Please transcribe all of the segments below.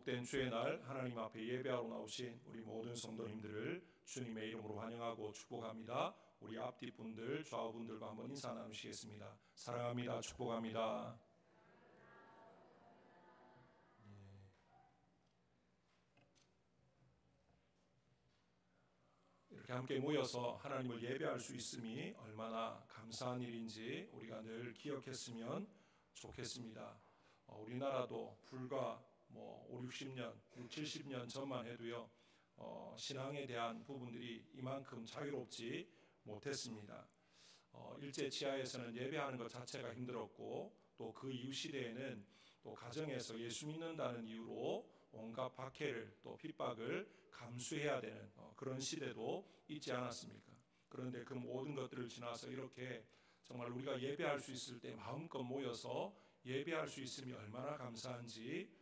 복된 주의 날 하나님 앞에 예배하러 나오신 우리 모든 성도님들을 주님의 이름으로 환영하고 축복합니다. 우리 앞뒤 분들, 좌우 분들과 한번 인사 나누시겠습니다. 사랑합니다. 축복합니다. 이렇게 함께 모여서 하나님을 예배할 수 있음이 얼마나 감사한 일인지 우리가 늘 기억했으면 좋겠습니다. 우리나라도 불과 5, 60년, 70년 전만 해도요, 신앙에 대한 부분들이 이만큼 자유롭지 못했습니다. 일제 치하에서는 예배하는 것 자체가 힘들었고, 또 그 이후 시대에는 또 가정에서 예수 믿는다는 이유로 온갖 박해를 또 핍박을 감수해야 되는 그런 시대도 있지 않았습니까? 그런데 그 모든 것들을 지나서 이렇게 정말 우리가 예배할 수 있을 때 마음껏 모여서 예배할 수 있음이 얼마나 감사한지,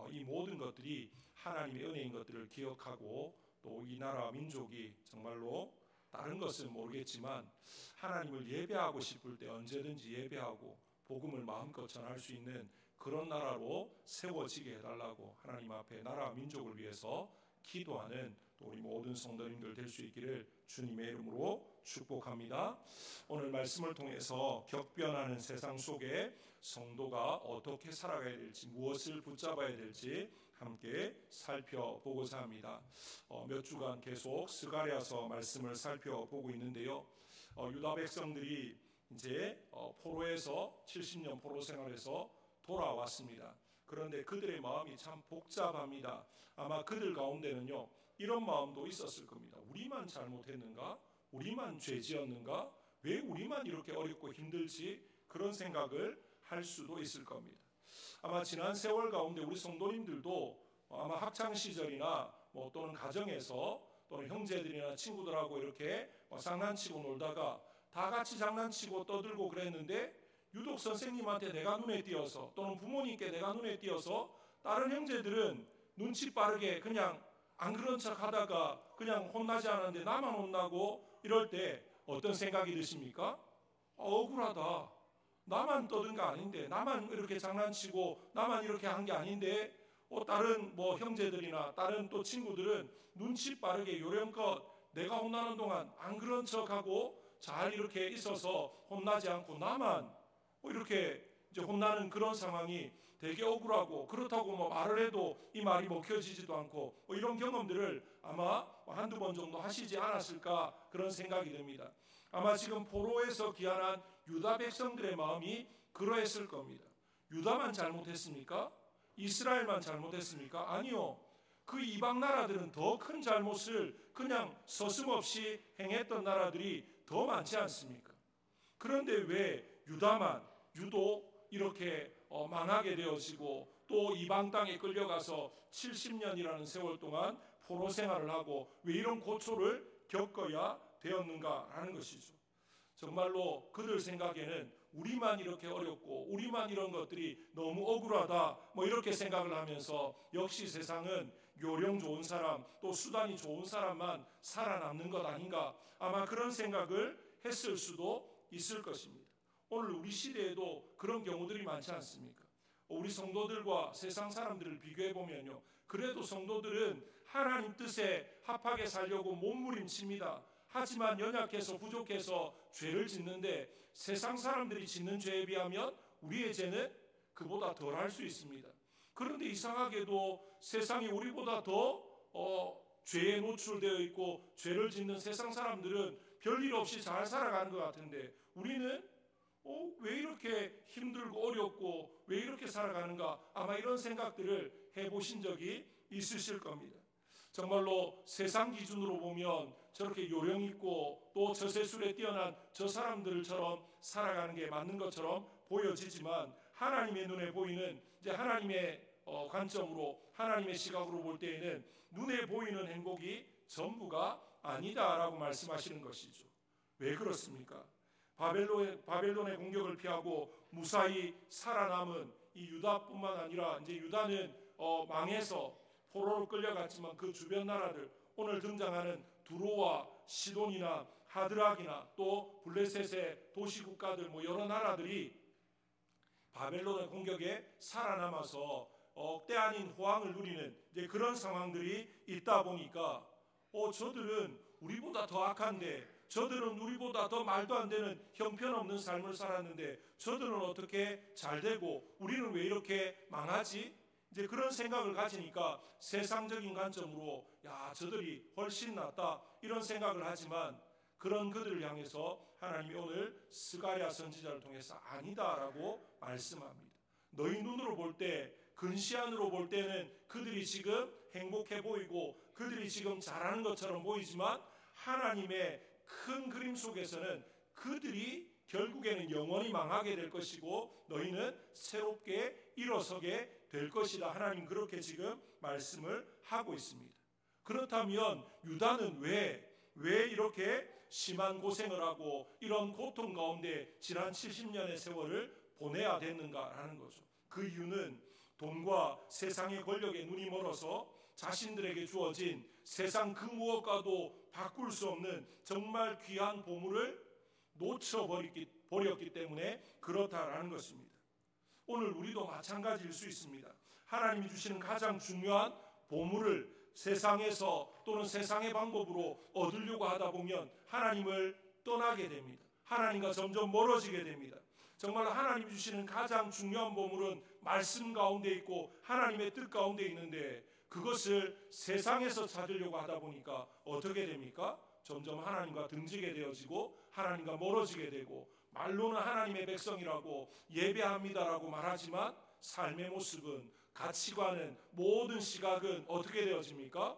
이 모든 것들이 하나님의 은혜인 것들을 기억하고 또 이 나라 민족이 정말로 다른 것은 모르겠지만 하나님을 예배하고 싶을 때 언제든지 예배하고 복음을 마음껏 전할 수 있는 그런 나라로 세워지게 해달라고 하나님 앞에 나라 민족을 위해서 기도하는 또 우리 모든 성도님들 될 수 있기를 주님의 이름으로 축복합니다. 오늘 말씀을 통해서 격변하는 세상 속에 성도가 어떻게 살아가야 될지, 무엇을 붙잡아야 될지 함께 살펴보고자 합니다. 몇 주간 계속 스가랴서 말씀을 살펴보고 있는데요, 유다 백성들이 이제 포로에서 70년 포로 생활에서 돌아왔습니다. 그런데 그들의 마음이 참 복잡합니다. 아마 그들 가운데는요, 이런 마음도 있었을 겁니다. 우리만 잘못했는가? 우리만 죄지었는가? 왜 우리만 이렇게 어렵고 힘들지? 그런 생각을 할 수도 있을 겁니다. 아마 지난 세월 가운데 우리 성도님들도 아마 학창시절이나 또는 가정에서 또는 형제들이나 친구들하고 이렇게 장난치고 놀다가 다 같이 장난치고 떠들고 그랬는데 유독 선생님한테 내가 눈에 띄어서 또는 부모님께 내가 눈에 띄어서 다른 형제들은 눈치 빠르게 그냥 안 그런 척 하다가 그냥 혼나지 않았는데 나만 혼나고 이럴 때 어떤 생각이 드십니까? 억울하다. 나만 떠든 거 아닌데, 나만 이렇게 장난치고 나만 이렇게 한 게 아닌데 다른 형제들이나 다른 또 친구들은 눈치 빠르게 요령껏 내가 혼나는 동안 안 그런 척하고 잘 이렇게 있어서 혼나지 않고 나만 이렇게 이제 혼나는 그런 상황이 되게 억울하고, 그렇다고 말을 해도 이 말이 먹혀지지도 않고 이런 경험들을 아마 한두 번 정도 하시지 않았을까 그런 생각이 듭니다. 아마 지금 포로에서 귀환한 유다 백성들의 마음이 그러했을 겁니다. 유다만 잘못했습니까? 이스라엘만 잘못했습니까? 아니요. 그 이방 나라들은 더 큰 잘못을 그냥 서슴없이 행했던 나라들이 더 많지 않습니까? 그런데 왜 유다만 유독 이렇게 망하게 되어지고 또 이방 땅에 끌려가서 70년이라는 세월 동안 포로 생활을 하고 왜 이런 고초를 겪어야 되었는가라는 것이죠. 정말로 그들 생각에는 우리만 이렇게 어렵고 우리만 이런 것들이 너무 억울하다 이렇게 생각을 하면서 역시 세상은 요령 좋은 사람 또 수단이 좋은 사람만 살아남는 것 아닌가, 아마 그런 생각을 했을 수도 있을 것입니다. 오늘 우리 시대에도 그런 경우들이 많지 않습니까? 우리 성도들과 세상 사람들을 비교해 보면요, 그래도 성도들은 하나님 뜻에 합하게 살려고 몸부림칩니다. 하지만 연약해서 부족해서 죄를 짓는데 세상 사람들이 짓는 죄에 비하면 우리의 죄는 그보다 덜할 수 있습니다. 그런데 이상하게도 세상이 우리보다 더 죄에 노출되어 있고 죄를 짓는 세상 사람들은 별일 없이 잘 살아가는 것 같은데 우리는 왜 이렇게 힘들고 어렵고 왜 이렇게 살아가는가, 아마 이런 생각들을 해보신 적이 있으실 겁니다. 정말로 세상 기준으로 보면 저렇게 요령 있고 또 저세술에 뛰어난 저 사람들처럼 살아가는 게 맞는 것처럼 보여지지만 하나님의 눈에 보이는 이제 하나님의 관점으로 하나님의 시각으로 볼 때에는 눈에 보이는 행복이 전부가 아니다라고 말씀하시는 것이죠. 왜 그렇습니까? 바벨론의 공격을 피하고 무사히 살아남은 이 유다뿐만 아니라 이제 유다는 망해서 포로로 끌려갔지만 그 주변 나라들, 오늘 등장하는 두로와 시돈이나 하드락이나 또 블레셋의 도시국가들 여러 나라들이 바벨론의 공격에 살아남아서 때 아닌 호황을 누리는 이제 그런 상황들이 있다 보니까 저들은 우리보다 더 악한데, 저들은 우리보다 더 말도 안 되는 형편없는 삶을 살았는데 저들은 어떻게 잘 되고 우리는 왜 이렇게 망하지? 이제 그런 생각을 가지니까 세상적인 관점으로 저들이 훨씬 낫다 이런 생각을 하지만, 그런 그들을 향해서 하나님이 오늘 스가랴 선지자를 통해서 아니다라고 말씀합니다. 너희 눈으로 볼 때, 근시안으로 볼 때는 그들이 지금 행복해 보이고 그들이 지금 잘하는 것처럼 보이지만, 하나님의 큰 그림 속에서는 그들이 결국에는 영원히 망하게 될 것이고 너희는 새롭게 일어서게 될 것이다. 하나님 그렇게 지금 말씀을 하고 있습니다. 그렇다면 유다는 왜 이렇게 심한 고생을 하고 이런 고통 가운데 지난 70년의 세월을 보내야 됐는가라는 거죠. 그 이유는 돈과 세상의 권력에 눈이 멀어서 자신들에게 주어진 세상 그 무엇과도 바꿀 수 없는 정말 귀한 보물을 놓쳐버렸기 때문에 그렇다라는 것입니다. 오늘 우리도 마찬가지일 수 있습니다. 하나님이 주시는 가장 중요한 보물을 세상에서 또는 세상의 방법으로 얻으려고 하다 보면 하나님을 떠나게 됩니다. 하나님과 점점 멀어지게 됩니다. 정말 하나님이 주시는 가장 중요한 보물은 말씀 가운데 있고 하나님의 뜻 가운데 있는데, 그것을 세상에서 찾으려고 하다 보니까 어떻게 됩니까? 점점 하나님과 등지게 되어지고 하나님과 멀어지게 되고, 말로는 하나님의 백성이라고 예배합니다라고 말하지만 삶의 모습은, 가치관은, 모든 시각은 어떻게 되어집니까?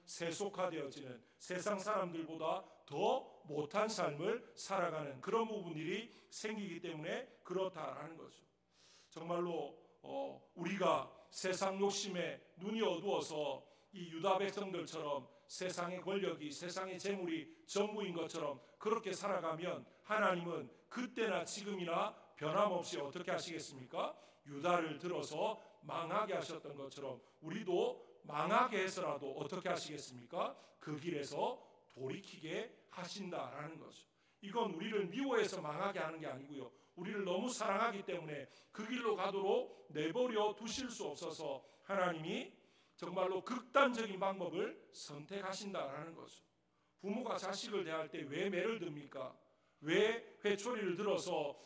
세속화되어지는, 세상 사람들보다 더 못한 삶을 살아가는 그런 부분들이 생기기 때문에 그렇다라는 거죠. 정말로 우리가 세상 욕심에 눈이 어두워서 이 유다 백성들처럼 세상의 권력이, 세상의 재물이 전부인 것처럼 그렇게 살아가면 하나님은 그때나 지금이나 변함없이 어떻게 하시겠습니까? 유다를 들어서 망하게 하셨던 것처럼 우리도 망하게 해서라도 어떻게 하시겠습니까? 그 길에서 돌이키게 하신다라는 거죠. 이건 우리를 미워해서 망하게 하는 게 아니고요, 우리를 너무 사랑하기 때문에 그 길로 가도록 내버려 두실 수 없어서 하나님이 정말로 극단적인 방법을 선택하신다라는 거죠. 부모가 자식을 대할 때 왜 매를 듭니까? 왜 회초리를 들어서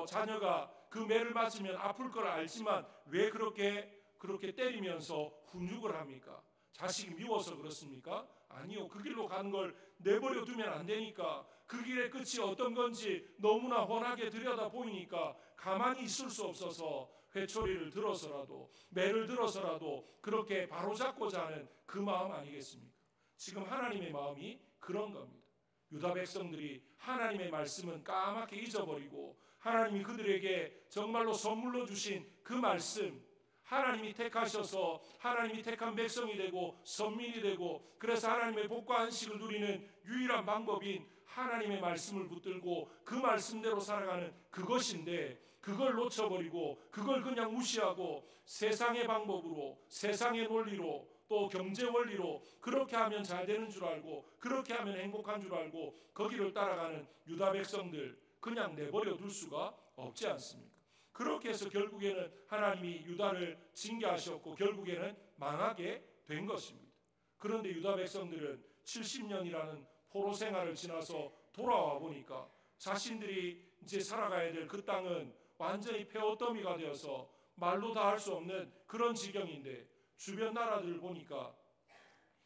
자녀가 그 매를 맞으면 아플 걸 알지만 왜 그렇게 때리면서 훈육을 합니까? 자식이 미워서 그렇습니까? 아니요. 그 길로 가는 걸 내버려 두면 안 되니까, 그 길의 끝이 어떤 건지 너무나 훤하게 들여다 보이니까 가만히 있을 수 없어서 회초리를 들어서라도, 매를 들어서라도 그렇게 바로잡고자 하는 그 마음 아니겠습니까? 지금 하나님의 마음이 그런 겁니다. 유다 백성들이 하나님의 말씀은 까맣게 잊어버리고 하나님이 그들에게 정말로 선물로 주신 그 말씀, 하나님이 택하셔서 하나님이 택한 백성이 되고 선민이 되고, 그래서 하나님의 복과 안식을 누리는 유일한 방법인 하나님의 말씀을 붙들고 그 말씀대로 살아가는 그것인데, 그걸 놓쳐버리고 그걸 그냥 무시하고 세상의 방법으로, 세상의 논리로, 또 경제 원리로 그렇게 하면 잘 되는 줄 알고 그렇게 하면 행복한 줄 알고 거기를 따라가는 유다 백성들, 그냥 내버려 둘 수가 없지 않습니까? 그렇게 해서 결국에는 하나님이 유다를 징계하셨고 결국에는 망하게 된 것입니다. 그런데 유다 백성들은 70년이라는 포로 생활을 지나서 돌아와 보니까 자신들이 이제 살아가야 될 그 땅은 완전히 폐허더미가 되어서 말로 다 할 수 없는 그런 지경인데, 주변 나라들을 보니까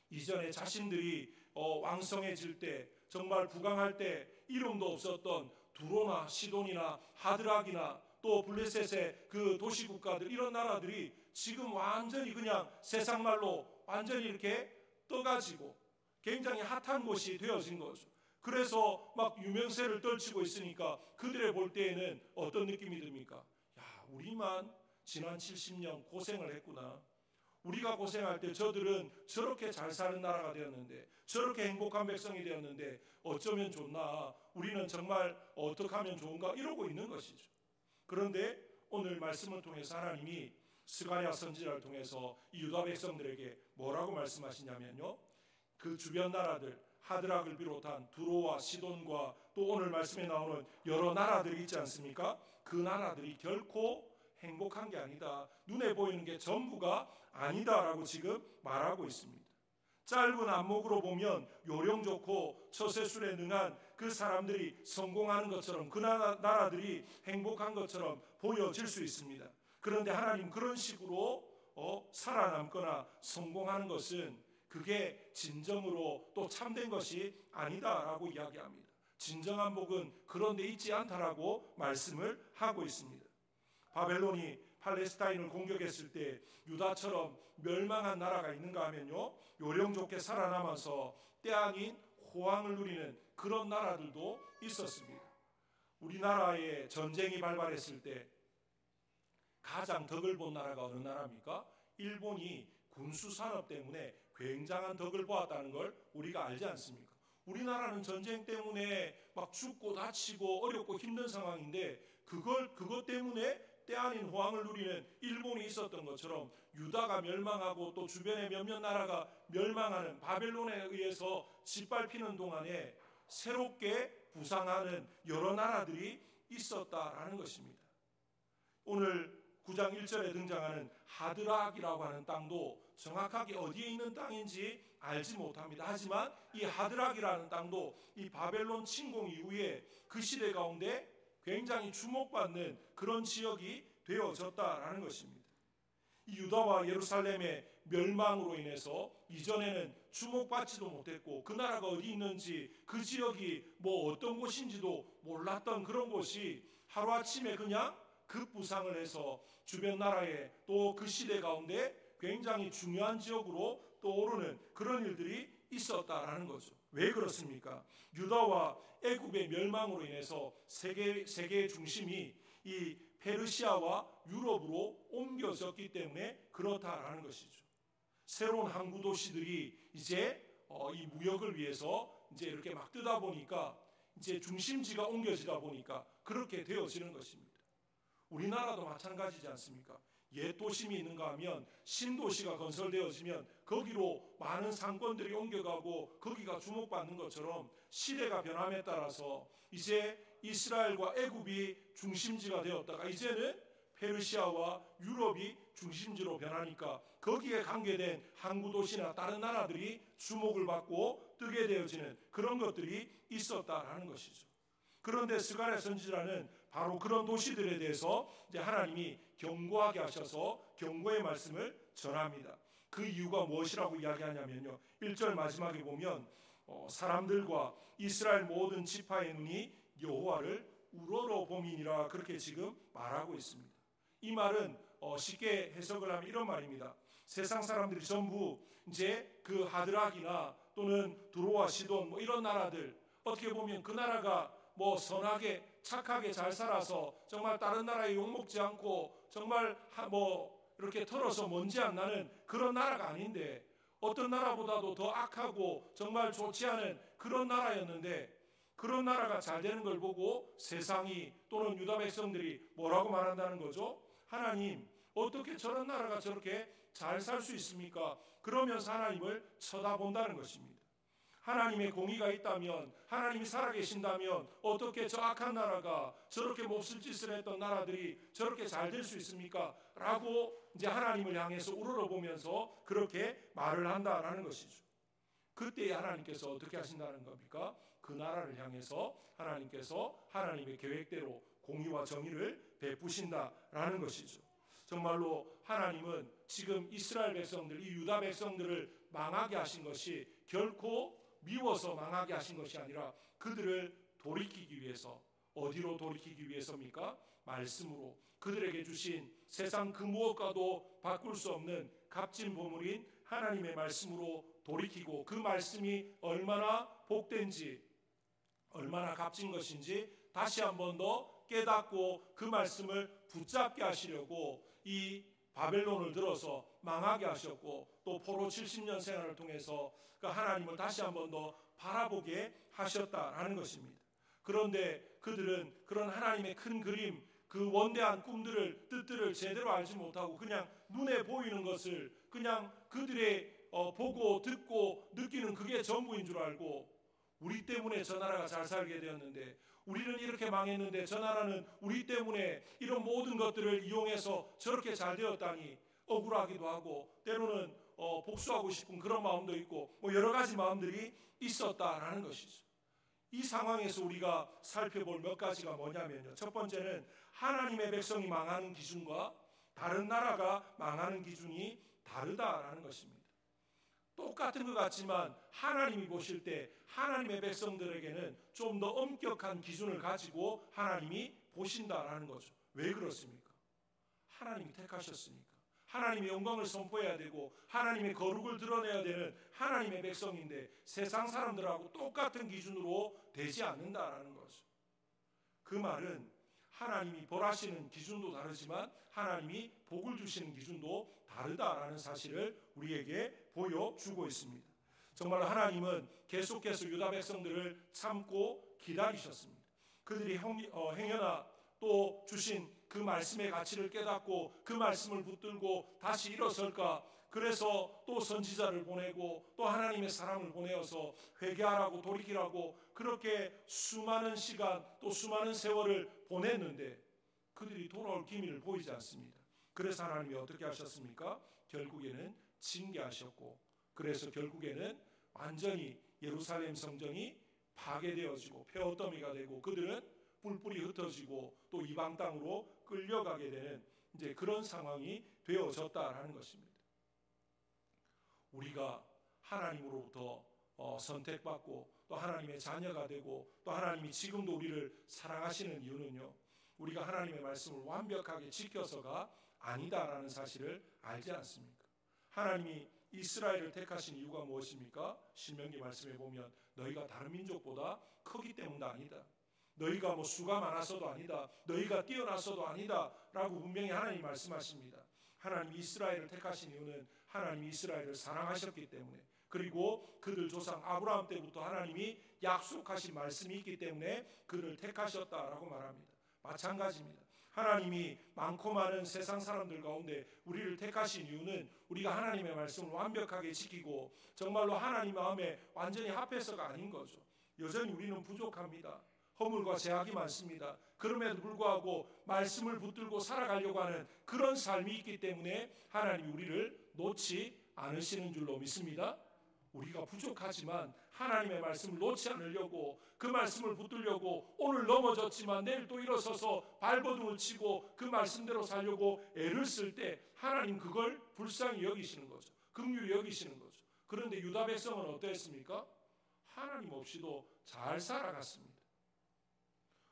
이전에 자신들이 왕성해질 때, 정말 부강할 때 이름도 없었던 두로나 시돈이나 하드락이나 또 블레셋의 그 도시국가들, 이런 나라들이 지금 완전히 그냥 세상 말로 완전히 이렇게 떠가지고 굉장히 핫한 곳이 되어진 거죠. 그래서 막 유명세를 떨치고 있으니까 그들의 볼 때에는 어떤 느낌이 듭니까? 우리만 지난 70년 고생을 했구나. 우리가 고생할 때 저들은 저렇게 잘 사는 나라가 되었는데, 저렇게 행복한 백성이 되었는데 어쩌면 좋나, 우리는 정말 어떻게 하면 좋은가, 이러고 있는 것이죠. 그런데 오늘 말씀을 통해서 하나님이 스가랴 선지자를 통해서 이 유다 백성들에게 뭐라고 말씀하시냐면요, 그 주변 나라들, 하드락을 비롯한 두로와 시돈과 또 오늘 말씀에 나오는 여러 나라들이 있지 않습니까? 그 나라들이 결코 행복한 게 아니다. 눈에 보이는 게 전부가 아니다라고 지금 말하고 있습니다. 짧은 안목으로 보면 요령 좋고 처세술에 능한 그 사람들이 성공하는 것처럼, 그 나라들이 행복한 것처럼 보여질 수 있습니다. 그런데 하나님 그런 식으로 살아남거나 성공하는 것은 그게 진정으로 또 참된 것이 아니다라고 이야기합니다. 진정한 복은 그런 데 있지 않다라고 말씀을 하고 있습니다. 바벨론이 팔레스타인을 공격했을 때 유다처럼 멸망한 나라가 있는가 하면요, 요령 좋게 살아남아서 때 아닌 호황을 누리는 그런 나라들도 있었습니다. 우리나라에 전쟁이 발발했을 때 가장 덕을 본 나라가 어느 나라입니까? 일본이 군수산업 때문에 굉장한 덕을 보았다는 걸 우리가 알지 않습니까? 우리나라는 전쟁 때문에 막 죽고 다치고 어렵고 힘든 상황인데 그것 때문에 때 아닌 호황을 누리는 일본이 있었던 것처럼 유다가 멸망하고 또 주변의 몇몇 나라가 멸망하는 바벨론에 의해서 짓밟히는 동안에 새롭게 부상하는 여러 나라들이 있었다라는 것입니다. 오늘 9장 1절에 등장하는 하드락이라고 하는 땅도 정확하게 어디에 있는 땅인지 알지 못합니다. 하지만 이 하드락이라는 땅도 이 바벨론 침공 이후에 그 시대 가운데 굉장히 주목받는 그런 지역이 되어졌다라는 것입니다. 이 유다와 예루살렘의 멸망으로 인해서 이전에는 주목받지도 못했고 그 나라가 어디 있는지 그 지역이 뭐 어떤 곳인지도 몰랐던 그런 곳이 하루아침에 그냥 급부상을 해서 주변 나라에 또 그 시대 가운데 굉장히 중요한 지역으로 떠오르는 그런 일들이 있었다라는 거죠. 왜 그렇습니까? 유다와 애굽의 멸망으로 인해서 세계의 중심이 이 페르시아와 유럽으로 옮겨졌기 때문에 그렇다라는 것이죠. 새로운 항구 도시들이 이제 이 무역을 위해서 이제 이렇게 막 뜨다 보니까 이제 중심지가 옮겨지다 보니까 그렇게 되어지는 것입니다. 우리나라도 마찬가지지 않습니까? 옛 도심이 있는가 하면 신도시가 건설되어지면 거기로 많은 상권들이 옮겨가고 거기가 주목받는 것처럼 시대가 변함에 따라서 이제 이스라엘과 애굽이 중심지가 되었다가 이제는 페르시아와 유럽이 중심지로 변하니까 거기에 관계된 항구 도시나 다른 나라들이 주목을 받고 뜨게 되어지는 그런 것들이 있었다라는 것이죠. 그런데 스가랴 선지자는 바로 그런 도시들에 대해서 이제 하나님이 경고하게 하셔서 경고의 말씀을 전합니다. 그 이유가 무엇이라고 이야기하냐면요, 1절 마지막에 보면 사람들과 이스라엘 모든 지파의 눈이 여호와를 우러러 봄이니라 그렇게 지금 말하고 있습니다. 이 말은 쉽게 해석을 하면 이런 말입니다. 세상 사람들이 전부 이제 그 하드락이나 또는 두로와 시돈 뭐 이런 나라들, 어떻게 보면 그 나라가 뭐 선하게 착하게 잘 살아서 정말 다른 나라에 욕먹지 않고 정말 뭐 이렇게 털어서 먼지 안 나는 그런 나라가 아닌데 어떤 나라보다도 더 악하고 정말 좋지 않은 그런 나라였는데 그런 나라가 잘 되는 걸 보고 세상이 또는 유다 백성들이 뭐라고 말한다는 거죠? 하나님, 어떻게 저런 나라가 저렇게 잘 살 수 있습니까? 그러면서 하나님을 쳐다본다는 것입니다. 하나님의 공의가 있다면, 하나님이 살아계신다면 어떻게 저 악한 나라가, 저렇게 몹쓸 짓을 했던 나라들이 저렇게 잘 될 수 있습니까? 라고 이제 하나님을 향해서 우러러보면서 그렇게 말을 한다라는 것이죠. 그때 하나님께서 어떻게 하신다는 겁니까? 그 나라를 향해서 하나님께서 하나님의 계획대로 공의와 정의를 베푸신다라는 것이죠. 정말로 하나님은 지금 이스라엘 백성들, 이 유다 백성들을 망하게 하신 것이 결코 미워서 망하게 하신 것이 아니라 그들을 돌이키기 위해서, 어디로 돌이키기 위해서입니까? 말씀으로 그들에게 주신 세상 그 무엇과도 바꿀 수 없는 값진 보물인 하나님의 말씀으로 돌이키고 그 말씀이 얼마나 복된지, 얼마나 값진 것인지 다시 한 번 더 깨닫고 그 말씀을 붙잡게 하시려고 이 바벨론을 들어서 망하게 하셨고 또 포로 70년 생활을 통해서 그 하나님을 다시 한 번 더 바라보게 하셨다라는 것입니다. 그런데 그들은 그런 하나님의 큰 그림, 그 원대한 꿈들을, 뜻들을 제대로 알지 못하고 그냥 눈에 보이는 것을 그냥 그들의 보고 듣고 느끼는 그게 전부인 줄 알고 우리 때문에 저 나라가 잘 살게 되었는데, 우리는 이렇게 망했는데 저 나라는 우리 때문에 이런 모든 것들을 이용해서 저렇게 잘 되었다니 억울하기도 하고, 때로는 복수하고 싶은 그런 마음도 있고, 여러 가지 마음들이 있었다라는 것이죠. 이 상황에서 우리가 살펴볼 몇 가지가 뭐냐면요, 첫 번째는 하나님의 백성이 망하는 기준과 다른 나라가 망하는 기준이 다르다라는 것입니다. 똑같은 것 같지만 하나님이 보실 때 하나님의 백성들에게는 좀 더 엄격한 기준을 가지고 하나님이 보신다라는 거죠. 왜 그렇습니까? 하나님이 택하셨으니까. 하나님의 영광을 선포해야 되고 하나님의 거룩을 드러내야 되는 하나님의 백성인데, 세상 사람들하고 똑같은 기준으로 되지 않는다라는 거죠. 그 말은 하나님이 벌하시는 기준도 다르지만 하나님이 복을 주시는 기준도 다르다라는 사실을 우리에게 보여주고 있습니다. 정말 하나님은 계속해서 유다 백성들을 참고 기다리셨습니다. 그들이 행여나 또 주신 그 말씀의 가치를 깨닫고 그 말씀을 붙들고 다시 일어설까, 그래서 또 선지자를 보내고 또 하나님의 사람을 보내어서 회개하라고 돌이키라고 그렇게 수많은 시간 또 수많은 세월을 보냈는데 그들이 돌아올 기미를 보이지 않습니다. 그래서 하나님이 어떻게 하셨습니까? 결국에는 징계하셨고, 그래서 결국에는 완전히 예루살렘 성전이 파괴되어지고 폐허더미가 되고 그들은 뿔뿔이 흩어지고 또 이방 땅으로 끌려가게 되는 이제 그런 상황이 되어졌다라는 것입니다. 우리가 하나님으로부터 선택받고 또 하나님의 자녀가 되고 또 하나님이 지금도 우리를 사랑하시는 이유는요, 우리가 하나님의 말씀을 완벽하게 지켜서가 아니다라는 사실을 알지 않습니까? 하나님이 이스라엘을 택하신 이유가 무엇입니까? 신명기 말씀에 보면 너희가 다른 민족보다 크기 때문도 아니다, 너희가 수가 많아서도 아니다, 너희가 뛰어나서도 아니다 라고 분명히 하나님이 말씀하십니다. 하나님이 이스라엘을 택하신 이유는 하나님이 이스라엘을 사랑하셨기 때문에, 그리고 그들 조상 아브라함 때부터 하나님이 약속하신 말씀이 있기 때문에 그를 택하셨다라고 말합니다. 마찬가지입니다. 하나님이 많고 많은 세상 사람들 가운데 우리를 택하신 이유는 우리가 하나님의 말씀을 완벽하게 지키고 정말로 하나님 마음에 완전히 합해서가 아닌 거죠. 여전히 우리는 부족합니다. 허물과 제약이 많습니다. 그럼에도 불구하고 말씀을 붙들고 살아가려고 하는 그런 삶이 있기 때문에 하나님이 우리를 놓지 않으시는 줄로 믿습니다. 우리가 부족하지만 하나님의 말씀을 놓지 않으려고, 그 말씀을 붙들려고 오늘 넘어졌지만 내일 또 일어서서 발버둥을 치고 그 말씀대로 살려고 애를 쓸 때 하나님 그걸 불쌍히 여기시는 거죠. 긍휼히 여기시는 거죠. 그런데 유다 백성은 어땠습니까? 하나님 없이도 잘 살아갔습니다.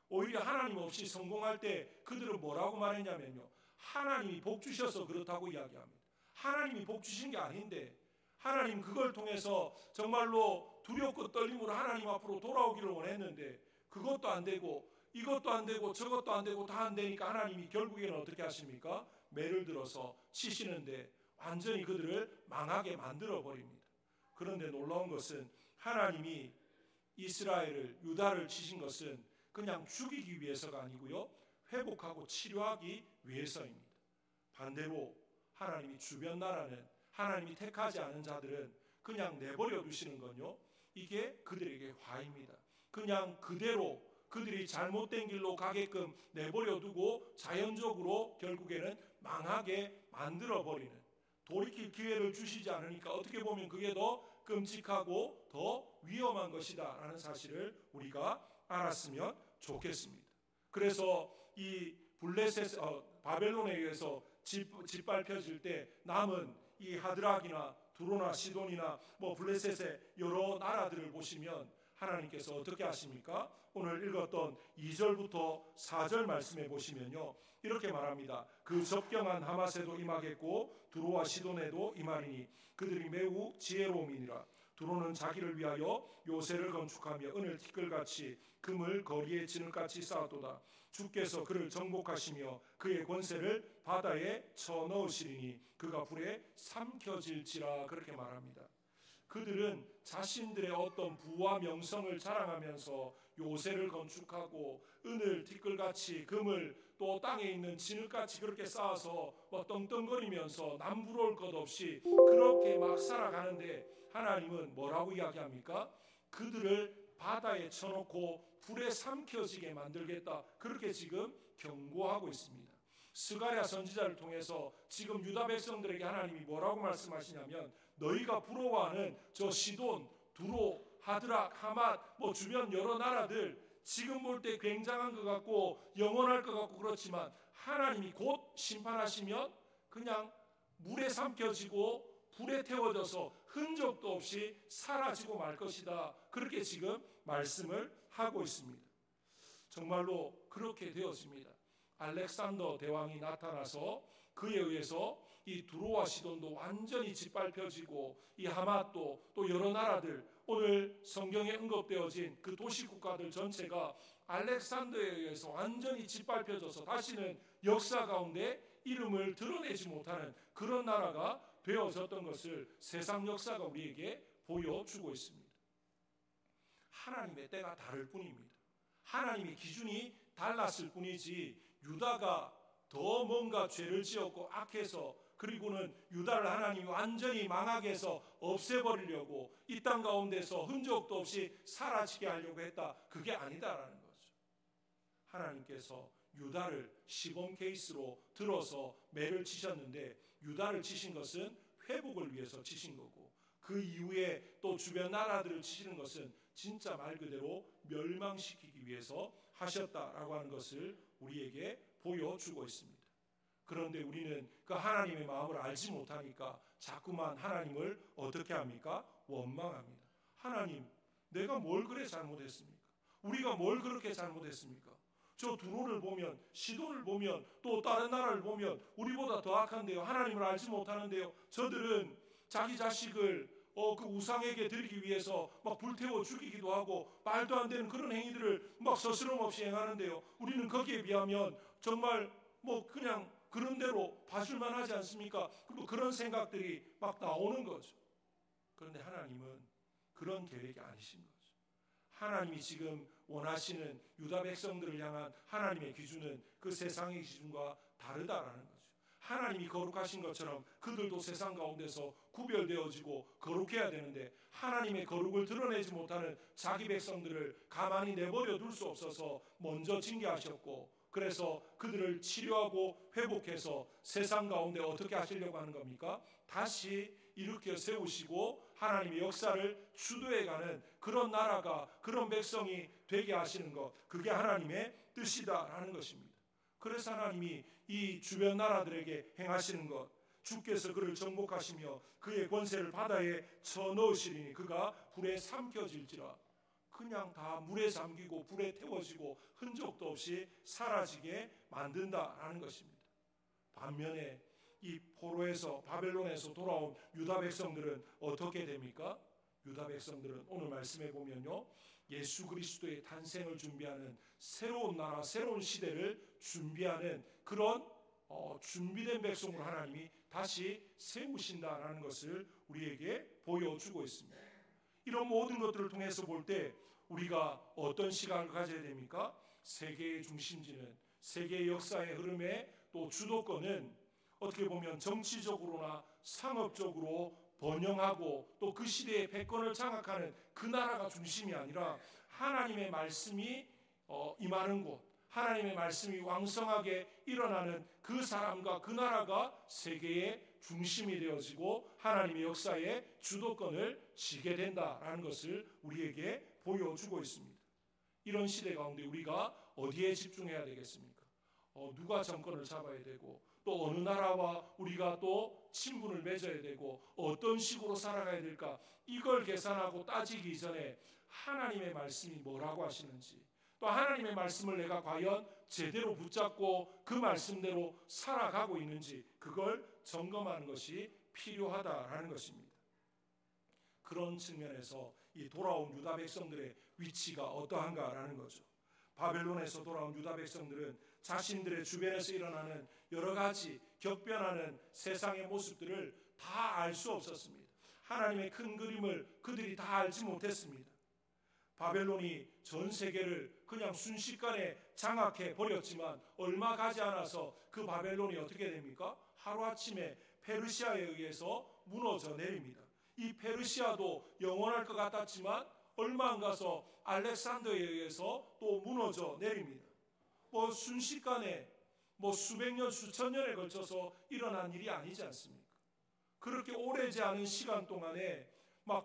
오히려 하나님 없이 성공할 때 그들은 뭐라고 말했냐면요, 하나님이 복 주셔서 그렇다고 이야기합니다. 하나님이 복 주신 게 아닌데 하나님 그걸 통해서 정말로 두렵고 떨림으로 하나님 앞으로 돌아오기를 원했는데 그것도 안 되고 이것도 안 되고 저것도 안 되고 다 안 되니까 하나님이 결국에는 어떻게 하십니까? 매를 들어서 치시는데 완전히 그들을 망하게 만들어 버립니다. 그런데 놀라운 것은 하나님이 이스라엘을, 유다를 치신 것은 그냥 죽이기 위해서가 아니고요, 회복하고 치료하기 위해서입니다. 반대로 하나님이 주변 나라는, 하나님이 택하지 않은 자들은 그냥 내버려 두시는 건요, 이게 그들에게 화입니다. 그냥 그대로 그들이 잘못된 길로 가게끔 내버려 두고 자연적으로 결국에는 망하게 만들어버리는, 돌이킬 기회를 주시지 않으니까 어떻게 보면 그게 더 끔찍하고 더 위험한 것이다 라는 사실을 우리가 알았으면 좋겠습니다. 그래서 이 블레셋, 바벨론에 의해서 짓밟혀질 때 남은 이 하드락이나 두로나 시돈이나 블레셋의 여러 나라들을 보시면 하나님께서 어떻게 하십니까? 오늘 읽었던 2절부터 4절 말씀에 보시면요, 이렇게 말합니다. 그 접경한 하맛에도 임하겠고 두로와 시돈에도 임하리니 그들이 매우 지혜로움이니라. 두로는 자기를 위하여 요새를 건축하며 은을 티끌같이 금을 거리에 진흙같이 쌓았도다. 주께서 그를 정복하시며 그의 권세를 바다에 쳐넣으시리니 그가 불에 삼켜질지라. 그렇게 말합니다. 그들은 자신들의 어떤 부와 명성을 자랑하면서 요새를 건축하고 은을 티끌같이 금을 또 땅에 있는 진흙같이 그렇게 쌓아서 떵떵거리면서 남부러울 것 없이 그렇게 막 살아가는데 하나님은 뭐라고 이야기합니까? 그들을 바다에 쳐놓고 불에 삼켜지게 만들겠다. 그렇게 지금 경고하고 있습니다. 스가랴 선지자를 통해서 지금 유다 백성들에게 하나님이 뭐라고 말씀하시냐면 너희가 부러워하는 저 시돈, 두로, 하드락, 하맛 주변 여러 나라들 지금 볼 때 굉장한 것 같고 영원할 것 같고 그렇지만 하나님이 곧 심판하시면 그냥 물에 삼켜지고 불에 태워져서 흔적도 없이 사라지고 말 것이다. 그렇게 지금 말씀을 하고 있습니다. 정말로 그렇게 되었습니다. 알렉산더 대왕이 나타나서 그에 의해서 이 두로와 시돈도 완전히 짓밟혀지고 이 하맛도 또 여러 나라들 오늘 성경에 언급되어진 그 도시 국가들 전체가 알렉산더에 의해서 완전히 짓밟혀져서 다시는 역사 가운데 이름을 드러내지 못하는 그런 나라가 되어졌던 것을 세상 역사가 우리에게 보여주고 있습니다. 하나님의 때가 다를 뿐입니다. 하나님의 기준이 달랐을 뿐이지 유다가 더 뭔가 죄를 지었고 악해서 그리고는 유다를 하나님이 완전히 망하게 해서 없애버리려고 이 땅 가운데서 흔적도 없이 사라지게 하려고 했다. 그게 아니다라는 거죠. 하나님께서 유다를 시범 케이스로 들어서 매를 치셨는데 유다를 치신 것은 회복을 위해서 치신 거고 그 이후에 또 주변 나라들을 치시는 것은 진짜 말 그대로 멸망시키기 위해서 하셨다라고 하는 것을 우리에게 보여주고 있습니다. 그런데 우리는 그 하나님의 마음을 알지 못하니까 자꾸만 하나님을 어떻게 합니까? 원망합니다. 하나님, 내가 뭘 그래 잘못했습니까? 우리가 뭘 그렇게 잘못했습니까? 저 두로를 보면 시돈을 보면 또 다른 나라를 보면 우리보다 더 악한데요. 하나님을 알지 못하는데요. 저들은 자기 자식을 그 우상에게 드리기 위해서 막 불태워 죽이기도 하고 말도 안 되는 그런 행위들을 막 서스럼 없이 행하는데요. 우리는 거기에 비하면 정말 그냥 그런 대로 봐줄만 하지 않습니까? 그리고 그런 생각들이 막 나오는 거죠. 그런데 하나님은 그런 계획이 아니신 거죠. 하나님이 지금 원하시는 유다 백성들을 향한 하나님의 기준은 그 세상의 기준과 다르다라는 거죠. 하나님이 거룩하신 것처럼 그들도 세상 가운데서 구별되어지고 거룩해야 되는데 하나님의 거룩을 드러내지 못하는 자기 백성들을 가만히 내버려 둘 수 없어서 먼저 징계하셨고 그래서 그들을 치료하고 회복해서 세상 가운데 어떻게 하시려고 하는 겁니까? 다시 일으켜 세우시고 하나님의 역사를 주도해가는 그런 나라가 그런 백성이 되게 하시는 것 그게 하나님의 뜻이다라는 것입니다. 그래서 하나님이 이 주변 나라들에게 행하시는 것 주께서 그를 정복하시며 그의 권세를 바다에 쳐넣으시리니 그가 불에 삼켜질지라 그냥 다 물에 잠기고 불에 태워지고 흔적도 없이 사라지게 만든다라는 것입니다. 반면에 이 포로에서 바벨론에서 돌아온 유다 백성들은 어떻게 됩니까? 유다 백성들은 오늘 말씀해 보면요. 예수 그리스도의 탄생을 준비하는 새로운 나라, 새로운 시대를 준비하는 그런 준비된 백성으로 하나님이 다시 세우신다라는 것을 우리에게 보여주고 있습니다. 이런 모든 것들을 통해서 볼 때 우리가 어떤 시각을 가져야 됩니까? 세계의 중심지는 세계의 역사의 흐름에 또 주도권은 어떻게 보면 정치적으로나 상업적으로 번영하고 또 그 시대의 패권을 장악하는 그 나라가 중심이 아니라 하나님의 말씀이 임하는 곳 하나님의 말씀이 왕성하게 일어나는 그 사람과 그 나라가 세계의 중심이 되어지고 하나님의 역사의 주도권을 쥐게 된다라는 것을 우리에게 보여주고 있습니다. 이런 시대 가운데 우리가 어디에 집중해야 되겠습니까? 누가 정권을 잡아야 되고 또 어느 나라와 우리가 또 친분을 맺어야 되고 어떤 식으로 살아가야 될까 이걸 계산하고 따지기 전에 하나님의 말씀이 뭐라고 하시는지 또 하나님의 말씀을 내가 과연 제대로 붙잡고 그 말씀대로 살아가고 있는지 그걸 점검하는 것이 필요하다라는 것입니다. 그런 측면에서 이 돌아온 유다 백성들의 위치가 어떠한가라는 거죠. 바벨론에서 돌아온 유다 백성들은 자신들의 주변에서 일어나는 여러 가지 격변하는 세상의 모습들을 다 알 수 없었습니다. 하나님의 큰 그림을 그들이 다 알지 못했습니다. 바벨론이 전 세계를 그냥 순식간에 장악해 버렸지만 얼마 가지 않아서 그 바벨론이 어떻게 됩니까? 하루아침에 페르시아에 의해서 무너져 내립니다. 이 페르시아도 영원할 것 같았지만 얼마 안 가서 알렉산더에 의해서 또 무너져 내립니다. 순식간에 수백 년, 수천 년에 걸쳐서 일어난 일이 아니지 않습니까? 그렇게 오래지 않은 시간 동안에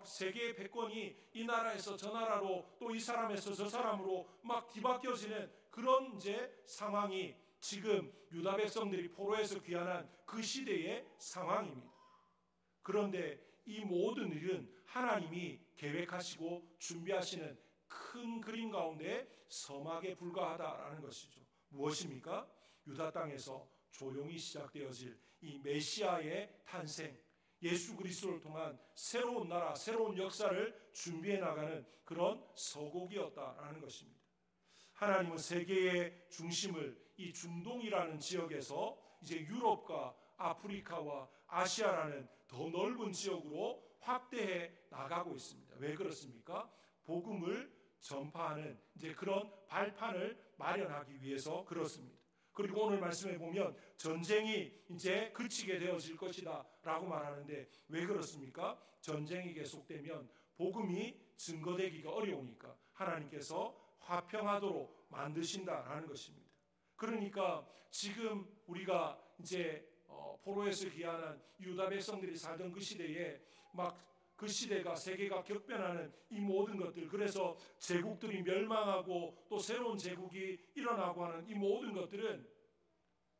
세계의 패권이 이 나라에서 저 나라로, 또 이 사람에서 저 사람으로 뒤바뀌어지는 그런 이제 상황이 지금 유다 백성들이 포로에서 귀환한 그 시대의 상황입니다. 그런데 이 모든 일은 하나님이 계획하시고 준비하시는 큰 그림 가운데 섬하게 불과하다라는 것이죠. 무엇입니까? 유다 땅에서 조용히 시작되어질 이 메시아의 탄생, 예수 그리스도를 통한 새로운 나라, 새로운 역사를 준비해 나가는 그런 서곡이었다라는 것입니다. 하나님은 세계의 중심을 이 중동이라는 지역에서 이제 유럽과 아프리카와 아시아라는 더 넓은 지역으로 확대해 나가고 있습니다. 왜 그렇습니까? 복음을 전파하는 이제 그런 발판을 마련하기 위해서 그렇습니다. 그리고 오늘 말씀에 보면 전쟁이 이제 그치게 되어질 것이다 라고 말하는데 왜 그렇습니까? 전쟁이 계속되면 복음이 증거되기가 어려우니까 하나님께서 화평하도록 만드신다라는 것입니다. 그러니까 지금 우리가 이제 포로에서 귀환한 유다 백성들이 살던 그 시대에 그 시대가 세계가 격변하는 이 모든 것들, 그래서 제국들이 멸망하고 또 새로운 제국이 일어나고 하는 이 모든 것들은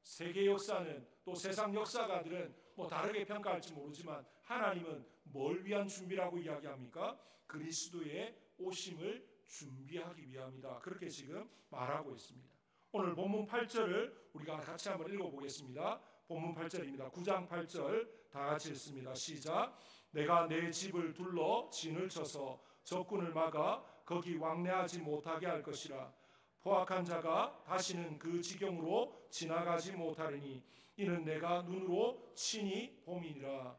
세계 역사는 또 세상 역사가들은 다르게 평가할지 모르지만 하나님은 뭘 위한 준비라고 이야기합니까? 그리스도의 오심을 준비하기 위함이다. 그렇게 지금 말하고 있습니다. 오늘 본문 8절을 우리가 같이 한번 읽어보겠습니다. 본문 8절입니다. 9장 8절 다 같이 읽습니다. 시작. 내가 내 집을 둘러 진을 쳐서 적군을 막아 거기 왕래하지 못하게 할 것이라. 포악한 자가 다시는 그 지경으로 지나가지 못하리니 이는 내가 눈으로 친히 봄이니라.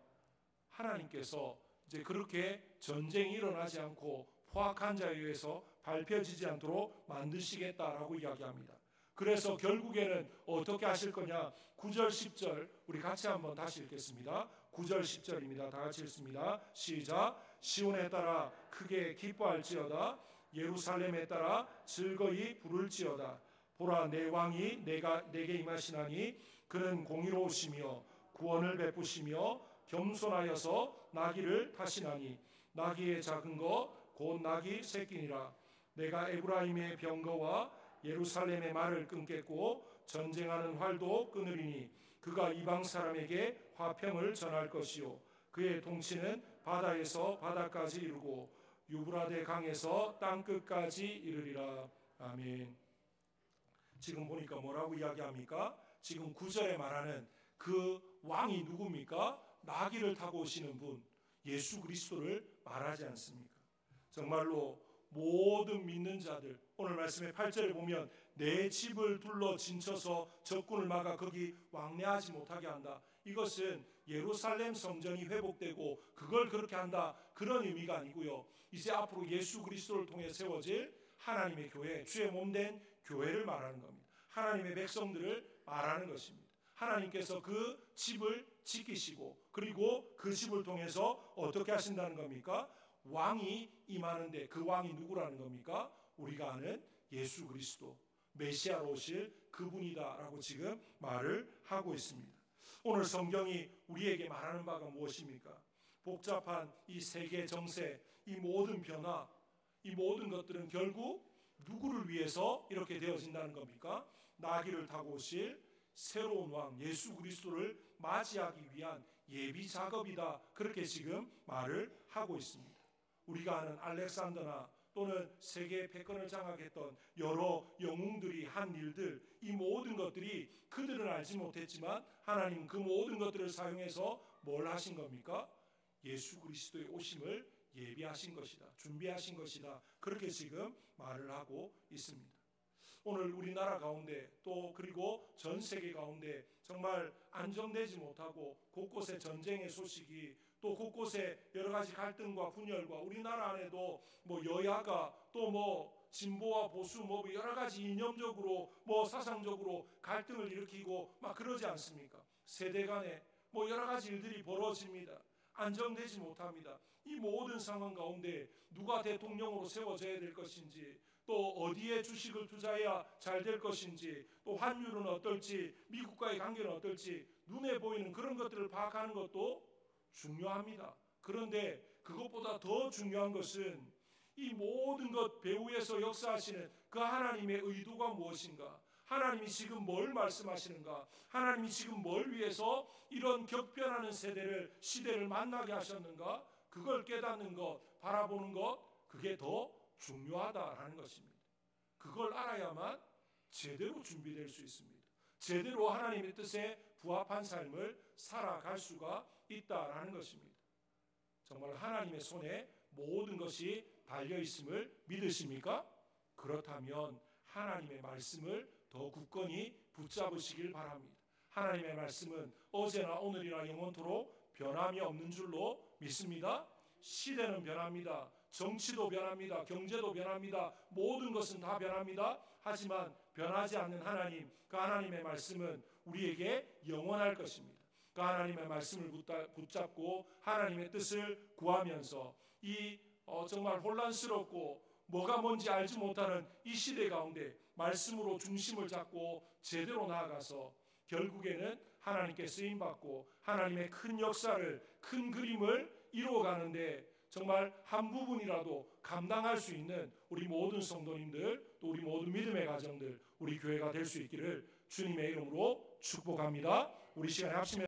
하나님께서 이제 그렇게 전쟁이 일어나지 않고 포악한 자에 의해서 밟혀지지 않도록 만드시겠다라고 이야기합니다. 그래서 결국에는 어떻게 하실 거냐? 9절 10절 우리 같이 한번 다시 읽겠습니다. 9절 10절입니다. 다 같이 읽습니다. 시작. 시온에 따라 크게 기뻐할지어다. 예루살렘에 따라 즐거이 부를지어다. 보라, 내 왕이 내게 임하시나니 그는 공의로우시며 구원을 베푸시며 겸손하여서 나귀를 타시나니 나귀의 작은 것 곧 나귀 새끼니라. 내가 에브라임의 병거와 예루살렘의 말을 끊겠고 전쟁하는 활도 끊으리니 그가 이방 사람에게 화평을 전할 것이요 그의 통치는 바다에서 바다까지 이르고 유브라데 강에서 땅끝까지 이르리라. 아멘. 지금 보니까 뭐라고 이야기합니까? 지금 9절에 말하는 그 왕이 누굽니까? 나귀를 타고 오시는 분, 예수 그리스도를 말하지 않습니까? 정말로 모든 믿는 자들, 오늘 말씀의 8절에 보면 내 집을 둘러 진쳐서 적군을 막아 거기 왕래하지 못하게 한다. 이것은 예루살렘 성전이 회복되고 그걸 그렇게 한다, 그런 의미가 아니고요. 이제 앞으로 예수 그리스도를 통해 세워질 하나님의 교회, 주의 몸된 교회를 말하는 겁니다. 하나님의 백성들을 말하는 것입니다. 하나님께서 그 집을 지키시고 그리고 그 집을 통해서 어떻게 하신다는 겁니까? 왕이 임하는데 그 왕이 누구라는 겁니까? 우리가 아는 예수 그리스도, 메시아로 오실 그분이다라고 지금 말을 하고 있습니다. 오늘 성경이 우리에게 말하는 바가 무엇입니까? 복잡한 이 세계 정세, 이 모든 변화, 이 모든 것들은 결국 누구를 위해서 이렇게 되어진다는 겁니까? 나귀를 타고 오실 새로운 왕 예수 그리스도를 맞이하기 위한 예비 작업이다. 그렇게 지금 말을 하고 있습니다. 우리가 아는 알렉산더나 또는 세계의 패권을 장악했던 여러 영웅들이 한 일들, 이 모든 것들이 그들은 알지 못했지만 하나님 그 모든 것들을 사용해서 뭘 하신 겁니까? 예수 그리스도의 오심을 예비하신 것이다, 준비하신 것이다. 그렇게 지금 말을 하고 있습니다. 오늘 우리나라 가운데 또 그리고 전 세계 가운데 정말 안정되지 못하고 곳곳에 전쟁의 소식이, 또 곳곳에 여러 가지 갈등과 분열과 우리나라 안에도 여야가 또 진보와 보수 여러 가지 이념적으로 사상적으로 갈등을 일으키고 막 그러지 않습니까? 세대 간에 여러 가지 일들이 벌어집니다. 안정되지 못합니다. 이 모든 상황 가운데 누가 대통령으로 세워져야 될 것인지, 또 어디에 주식을 투자해야 잘 될 것인지, 또 환율은 어떨지, 미국과의 관계는 어떨지 눈에 보이는 그런 것들을 파악하는 것도 중요합니다. 그런데 그것보다 더 중요한 것은 이 모든 것 배후에서 역사하시는 그 하나님의 의도가 무엇인가, 하나님이 지금 뭘 말씀하시는가, 하나님이 지금 뭘 위해서 이런 격변하는 시대를 만나게 하셨는가, 그걸 깨닫는 것, 바라보는 것, 그게 더 중요하다라는 것입니다. 그걸 알아야만 제대로 준비될 수 있습니다. 제대로 하나님의 뜻에 부합한 삶을 살아갈 수가 있다라는 것입니다. 정말 하나님의 손에 모든 것이 달려있음을 믿으십니까? 그렇다면 하나님의 말씀을 더 굳건히 붙잡으시길 바랍니다. 하나님의 말씀은 어제나 오늘이나 영원토록 변함이 없는 줄로 믿습니다. 시대는 변합니다. 정치도 변합니다. 경제도 변합니다. 모든 것은 다 변합니다. 하지만 변하지 않는 하나님, 그 하나님의 말씀은 우리에게 영원할 것입니다. 그 하나님의 말씀을 붙잡고 하나님의 뜻을 구하면서 이 정말 혼란스럽고 뭐가 뭔지 알지 못하는 이 시대 가운데 말씀으로 중심을 잡고 제대로 나아가서 결국에는 하나님께 쓰임받고 하나님의 큰 역사를, 큰 그림을 이루어가는데 정말 한 부분이라도 감당할 수 있는 우리 모든 성도님들, 또 우리 모든 믿음의 가정들, 우리 교회가 될 수 있기를 주님의 이름으로 축복합니다. 우리 시간에 합심해